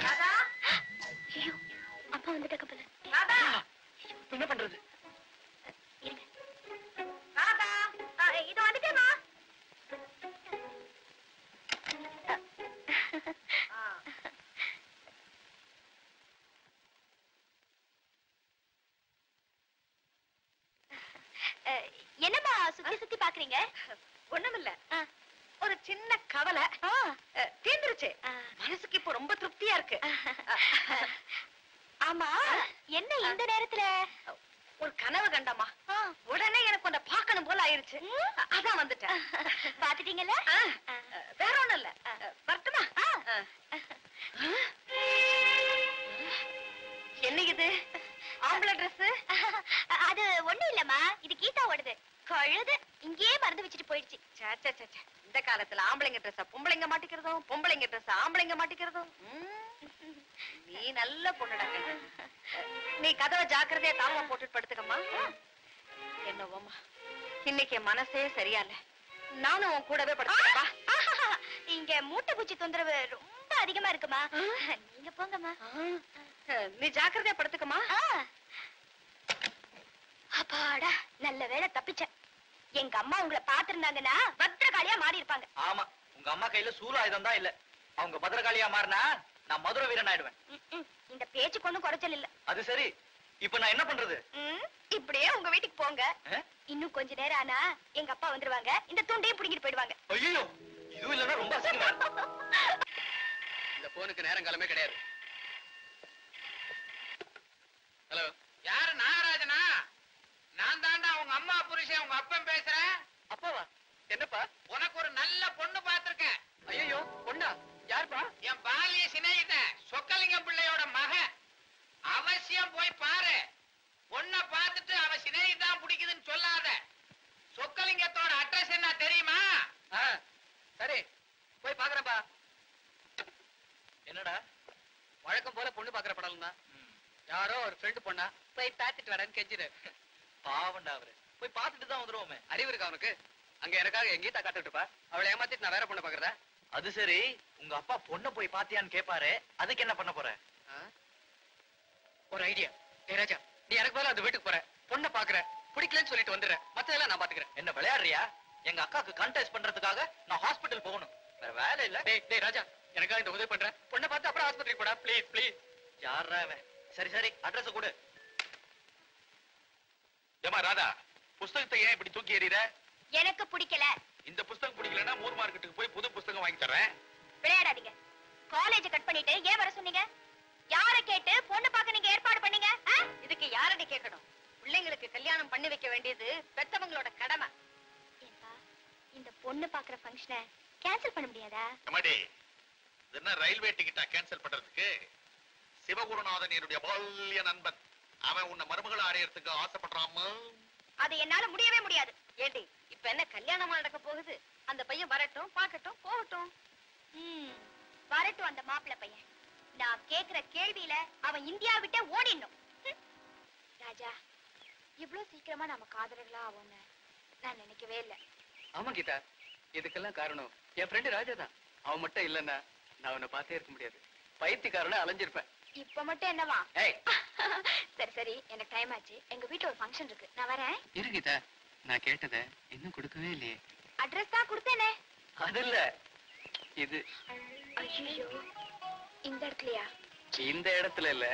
ராதா, ஐயோ, அப்பா வந்துட்ட கப்பல. ராதா, என்ன பண்றது? இருங்க. ராதா. இது வந்துட்டேமா. என்னம்மா சுத்தி சுத்தி பாக்குறீங்க? ஒண்ணுமில்ல, ஒரு சின்ன கவலை. தீர்ந்துருச்சு. மனசுக்கு இப்போ ரொம்ப திருப்தியா இருக்கு. ஆமா, என்ன இந்த நேரத்துல? ஒரு கனவு கண்டமா, உடனே எனக்கு உன்னை பார்க்கணும் போல ஆயிருச்சு. அதான் வந்துட்டேன். பாத்துட்டீங்கல்ல? வேற ஒண்ணும் இல்ல. வரட்டுமா? என்ன இது? ஆம்பளை ட்ரெஸ்? அது ஒண்ணும் இல்லம்மா, இது கீதா ஓடுது. கழுது இங்கேயே மறந்து வச்சுட்டு போயிடுச்சு. இந்த காலத்துல ஆம்பளைங்க ட்ரெஸ் பொம்பளைங்க மாட்டிக்கிறதும், பொம்பளைங்க ட்ரெஸ் ஆம்பளைங்க மாட்டிக்கிறதும். நீ நல்ல பொண்ணுடா கண்ணு. நீ கதவை ஜாக்கிரதையா தாமா போட்டுட்டு படுத்துக்கம்மா. என்னவோம்மா, இன்னைக்கு என் மனசே சரியா இல்ல. நானும் உன் கூடவே படுத்துக்கப்பா. இங்க மூட்டை பூச்சி தொந்தரவு ரொம்ப அதிகமா இருக்குமா. நீங்க போங்கம்மா. நீ ஜாக்கிரதையா படுத்துக்கம்மா. அப்பாடா, நல்ல வேளை தப்பிச்சேன். எங்க அம்மா உங்களை பாத்திருந்தாங்கன்னா பத்திரகாளியா மாறி இருப்பாங்க. ஆமா, உங்க அம்மா கையில சூலாயுதம் தான் இல்ல. அவங்க பத்திரகாளியா மாறினா நான் மதுரை வீரன் ஆயிடுவேன். இந்த பேச்சுக்கு ஒண்ணும் குறைச்சல் இல்ல. அது சரி, இப்ப நான் என்ன பண்றது? இப்படியே உங்க வீட்டுக்கு போங்க. இன்னும் கொஞ்ச நேரம் ஆனா எங்க அப்பா வந்துருவாங்க. இந்த துண்டையும் புடிங்கிட்டு போயிடுவாங்க. ஐயோ, இது இல்லன்னா ரொம்ப அசிங்கமா இருக்கு. இந்த போனுக்கு நேரம் காலமே கிடையாது. ஹலோ, யாரு? நாகராஜனா? நான் தாண்டா உங்க அம்மா புருஷன், உங்க அப்பன் பேசுறேன். அப்பாவா? என்னப்பா? உனக்கு ஒரு நல்ல பொண்ணு பார்த்திருக்கேன். ஐயோ, பொண்ணா? யாருப்பா? என் பாலிய சிநேகிதன் சொக்கலிங்கம் பிள்ளையோட மகன். அவசியம் போய் பாரு. பொண்ணை பார்த்துட்டு அவ சிநேகிதான் பிடிக்குதுன்னு சொல்லாத. சொக்கலிங்கத்தோட அட்ரஸ் என்ன தெரியுமா? சரி, போய் பாக்குறேன்ப்பா. என்னடா? வழக்கம் போல பொண்ணு பாக்குற படம் தான். யாரோ ஒரு ஃப்ரெண்டு பொண்ணா போய் பார்த்துட்டு வரேன்னு கெஞ்சிரு. பாவண்டா அவரு. போய் பார்த்துட்டு தான் வந்துருவோமே. அறிவு இருக்கா அவனுக்கு? அங்க எனக்காக எங்கேயும் காத்துட்டு இருப்பா. அவளை ஏமாத்திட்டு நான் வேற பொண்ணு பாக்குறதா? அது சரி, உங்க அப்பா பொண்ணை போய் பாத்தியான்னு கேட்பாரு. அதுக்கு என்ன பண்ண போற? ஒரு ஐடியா. ஏ ராஜா, நீ எனக்கு போல அந்த வீட்டுக்கு போற, பொண்ணை பாக்குற, பிடிக்கலன்னு சொல்லிட்டு வந்துடுற. மத்ததெல்லாம் நான் பாத்துக்கிறேன். என்ன விளையாடுறியா? எங்க அக்காக்கு கண்டெஸ்ட் பண்றதுக்காக நான் ஹாஸ்பிடல் போகணும். வேற வேலை இல்ல. டேய் ராஜா, எனக்காக இந்த உதவி பண்ற. பொண்ணை பார்த்து அப்புறம் ஆஸ்பத்திரிக்கு போடா, ப்ளீஸ் ப்ளீஸ். யாரா அவன்? சரி சரி, அட்ரஸ் கொடு. ஏமா ராதா, புஸ்தகத்தை ஏன் இப்படி தூக்கி எறிகிற? எனக்கு பிடிக்கல. இந்த புஸ்தகம் பிடிக்கலன்னா மூர் மார்க்கெட்டுக்கு போய் புது புஸ்தகம் வாங்கி தர்றேன். விளையாடாதீங்க. காலேஜ் கட் பண்ணிட்டு ஏன் வர சொன்னீங்க? யாரை கேட்டு பொண்ணு பார்க்க நீங்க ஏற்பாடு பண்ணீங்க? இதுக்கு யாரடி கேட்கணும்? பிள்ளைங்களுக்கு கல்யாணம் பண்ணி வைக்க வேண்டியது பெத்தவங்களோட கடமை. ஏப்பா, இந்த பொண்ணு பாக்குற ஃபங்க்ஷனை கேன்சல் பண்ண முடியாதா? அம்மாடி, இது என்ன ரயில்வே டிக்கெட்டா கேன்சல் பண்றதுக்கு? சிவகுருநாதன் என்னுடைய பால்ய நண்பன். அவன் உன்னை மருமகளை அடையறதுக்கு ஆசைப்படுறாமா? அது என்னால முடியவே முடியாது. ஏண்டி, இப்ப என்ன கல்யாணமா நடக்க போகுது? அந்த பையன் வரட்டும், பார்க்கட்டும், போகட்டும். வரட்டும் அந்த மாப்பிள்ளை பையன். நான் கேக்குற கேள்வியில அவன் இந்தியா விட்டே ஓடிடணும். ராஜா, இவ்வளவு சீக்கிரமா நம்ம காதலர்களா ஆவோம்னு நான் நினைக்கவே இல்லை. ஆமா கீதா, இதுக்கெல்லாம் காரணம் என் ஃப்ரெண்டு ராஜா தான். அவன் மட்டும் இல்லைன்னா நான் அவனை பார்த்தே இருக்க முடியாது. பைத்தியக்காரனை அலைஞ்சிருப்பேன். இப்ப மட்டும் என்னவா? ஏய், சரி சரி, எனக்கு டைம் ஆச்சு. எங்க வீட்டுல ஒரு ஃபங்க்ஷன் இருக்கு, நான் வரேன். இரு கீதா, நான் கேட்டதை இன்னும் கொடுக்கவே இல்லையே. அட்ரஸ் தான் கொடுத்தேனே. அது இல்ல, இது ஐயோ, இந்த இடத்துலயா? இந்த இடத்துல இல்ல,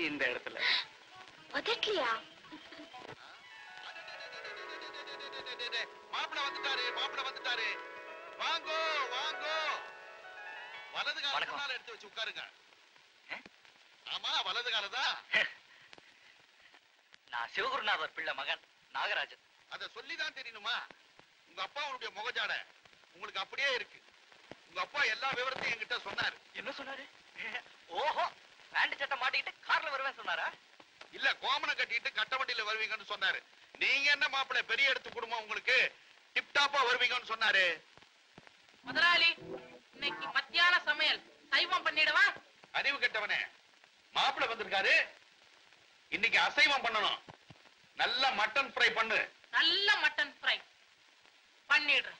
இந்த இடத்துல. முதட்லையா? மாப்பிள வந்துட்டாரு, மாப்பிள வந்துட்டாரு. வாங்கோ வாங்கோ. வலது கால வணக்கம். முன்னால எடுத்து வச்சு உட்காருங்க. ஆமா, வலது காலதான். நான் சிவகுருநாதர் பிள்ளை மகன் நாகராஜன். அத சொல்லிதான் தெரியணுமா? உங்க அப்பாவுடைய முகஜாட உங்களுக்கு அப்படியே இருக்கு. உங்க அப்பா எல்லா விவரத்தையும் என்கிட்ட சொன்னாரு. என்ன சொன்னாரு? ஓஹோ, பேண்ட் சட்டை மாட்டிக்கிட்டு கார்ல வருவேன் சொன்னாரா? இல்ல, கோமனை கட்டிட்டு கட்ட வண்டியில வருவீங்கன்னு சொன்னாரு. நீங்க என்ன மாப்பிள்ளை, பெரிய இடத்து குடும்பம், உங்களுக்கு டிப்டாப்பா வருவீங்கன்னு சொன்னாரு. முதலாளி, இன்னைக்கு மத்தியான சமையல் சைவம் பண்ணிடவா? அறிவு கெட்டவனே, மாப்பிள்ளை வந்திருக்காரு, இன்னைக்கு அசைவம் பண்ணணும். நல்ல மட்டன் ஃப்ரை பண்ணு. நல்ல மட்டன் ஃப்ரை பண்ணிடுறேன்.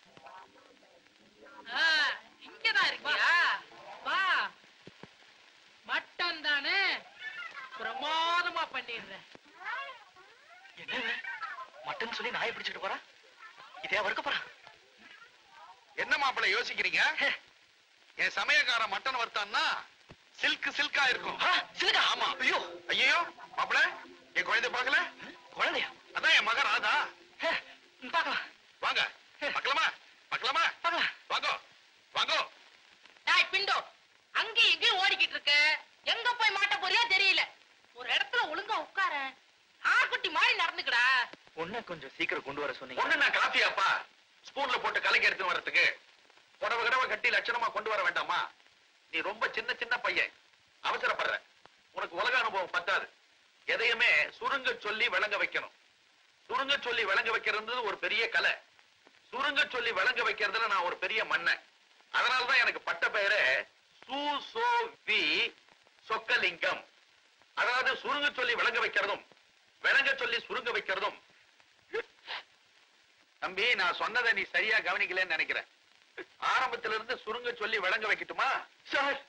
இங்கதான் இருக்கியா? வா, மட்டன் தானே, பிரமாதமா பண்ணிடுறேன். என்ன மட்டன் சொல்லி நாயை பிடிச்சிட்டு போறா? இதே வறுக்க போறா? என்ன மாப்பிள்ளை யோசிக்கிறீங்க? என் சமயக்காரன் மட்டன் வறுத்தான்னா சில்க் சில்கா இருக்கும். சிலுக்கா? ஆமா. ஐயோ ஐயோ, மாப்பிள்ளை, என் குழந்தை பார்க்கல? குழந்தையா? அதான் என் மகன் ராதா. பார்க்கலாம் வாங்க, பார்க்கலாமா? பார்க்கலாமா? பார்க்கலாம். வாங்கோ வாங்கோ. டேய் பிண்டோ, அங்கேயும் இங்கேயும் ஓடிக்கிட்டு இருக்க, எங்க போய் மாட்ட போறியோ தெரியல. ஒரு இடத்துல ஒழுங்கா உட்கார, ஆக்குட்டி மாதிரி நடந்துக்கடா. பொண்ணை கொஞ்சம் சீக்கிரம் கொண்டு வர சொன்னீங்க. ஒண்ணு நான் காஃபியாப்பா ஸ்பூன்ல போட்டு கலக்கி எடுத்து வரதுக்கு புடவை கடவை கட்டி லட்சணமா கொண்டு வர வேண்டாமா? நீ ரொம்ப சின்ன சின்ன பையன், அவசரப்படுற. உனக்கு உலக அனுபவம் பத்தாது. எதையுமே சுருங்க சொல்லி விளங்க வைக்கணும். சுருங்க சொல்லி விளங்க வைக்கிறது ஒரு பெரிய கலை. சுருங்க சொல்லி விளங்க வைக்கிறதுல நான் ஒரு பெரிய மன்னன். அதனாலதான் எனக்கு பட்ட பெயரே சு-சோ-வி சொக்கலிங்கம். அதாவது சுருங்க சொல்லி விளங்க வைக்கிறதும் விளங்க சொல்லி சுருங்க வைக்கிறதும். தம்பி, நான் சொன்னதை நீ சரியா கவனிக்கலன்னு நினைக்கிறேன். ஆரம்பத்துல இருந்து சுருங்க சொல்லி விளங்க வைக்கட்டுமா? சார்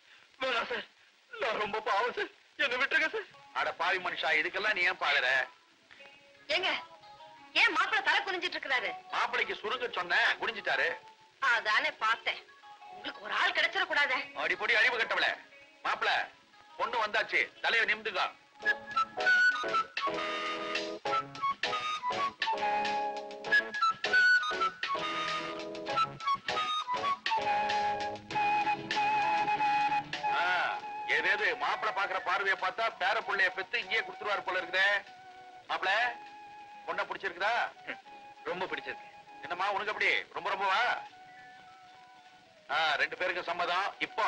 வேணாம் சார், நான் ரொம்ப பாவம் சார், என்ன விட்டுருங்க சார். அட பாவி மனுஷா, இதுக்கெல்லாம் நீ ஏன் பாடுற? ஏங்க, ஏன் மாப்பிள்ளை தலை குனிஞ்சிட்டு இருக்கிறாரு? மாப்பிளைக்கு சுருங்க சொன்ன, குடிஞ்சிட்டாரு. அதானே பார்த்தேன். உங்களுக்கு ஒரு ஆள் கிடைச்சிட கூடாதே. அடிப்பொடி அழிவு கட்டவள. மாப்பிள, பொண்ணு வந்தாச்சு, தலையை நிமிந்துக்கா. ஏதேது மாப்பிள பாக்குற பார்வையை பார்த்தா பேர பிள்ளைய பெத்து இங்கேயே கொடுத்துருவாரு போல இருக்குதே. மாப்பிள, பொண்ணை பிடிச்சிருக்குதா? ரொம்ப பிடிச்சிருக்கு. என்னம்மா உனக்கு எப்படி? ரொம்ப ரொம்பவா? ரெண்டு பேருக்கு சம்மதம். இப்போ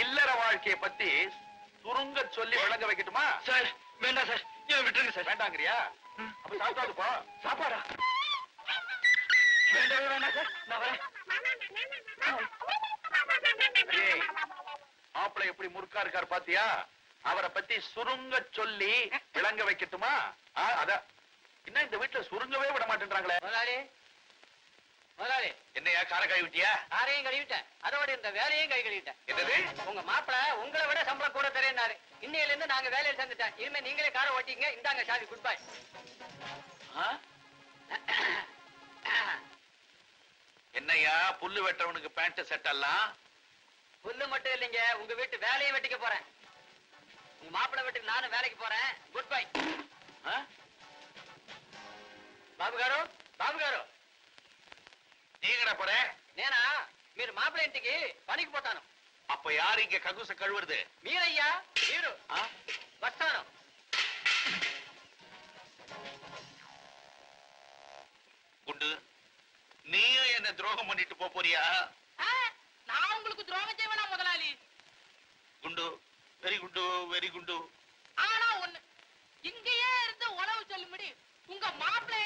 இல்லற வாழ்க்கையை பத்தி சுருங்க சொல்லி விளங்க வைக்கட்டுமா? சார் வேண்டாம் சார், என்ன விட்டுருங்க சார். வேண்டாங்கிறியா? அப்ப சாப்பிட்டாது போ. சாப்பாடா? வேண்டவே வேண்டாம் சார், நான் வரேன். ஏய், மாப்பிள்ளை எப்படி முறுக்கா இருக்காரு பாத்தியா? அவரை பத்தி சுருங்க சொல்லி விளங்க வைக்கட்டுமா? அத இன்னும் இந்த வீட்டுல சுருங்கவே விட மாட்டேன்றாங்களே. முதலாளி, முதலாளி, என்னையா கார கை விட்டியா? காரையும் கழுவிட்டேன், அதோட இந்த வேலையும் கை கழுவிட்டேன். என்னது? உங்க மாப்பிள உங்களை விட சம்பளம் கூட தரேன்னாரு. இன்னையில இருந்து நாங்க வேலையில சேர்ந்துட்டேன். இனிமே நீங்களே காரை ஓட்டிங்க. இந்தாங்க சாவி, குட் பை. என்னையா புல்லு வெட்டவனுக்கு பேண்ட் செட் எல்லாம்? புல்லு மட்டும் இல்லைங்க, உங்க வீட்டு வேலையும் வெட்டிக்க போறேன். உங்க மாப்பிள வீட்டுக்கு நானும் வேலைக்கு போறேன். Good bye. బాబు గారు, బాబు గారు, நீங்கடா போற? నేనా మీరు మాపిల ఇంటికి పనికి పోతాను. அப்ப யாரு இங்க ககுச கழுவுறது? మీరయ్యా, మీరు వస్తాను. குண்டு, நீயும் என்ன துரோகம் பண்ணிட்டு போறியா? நான் உங்களுக்கு துரோகம் செய்வேனா முதலாளி? குண்டு, வெரி குண்டு, வெரி குண்டு. ஆனா ஒண்ணு, இங்கேயே இருந்து உணவு சொல்லும்படி உங்க மாப்பிள்ளை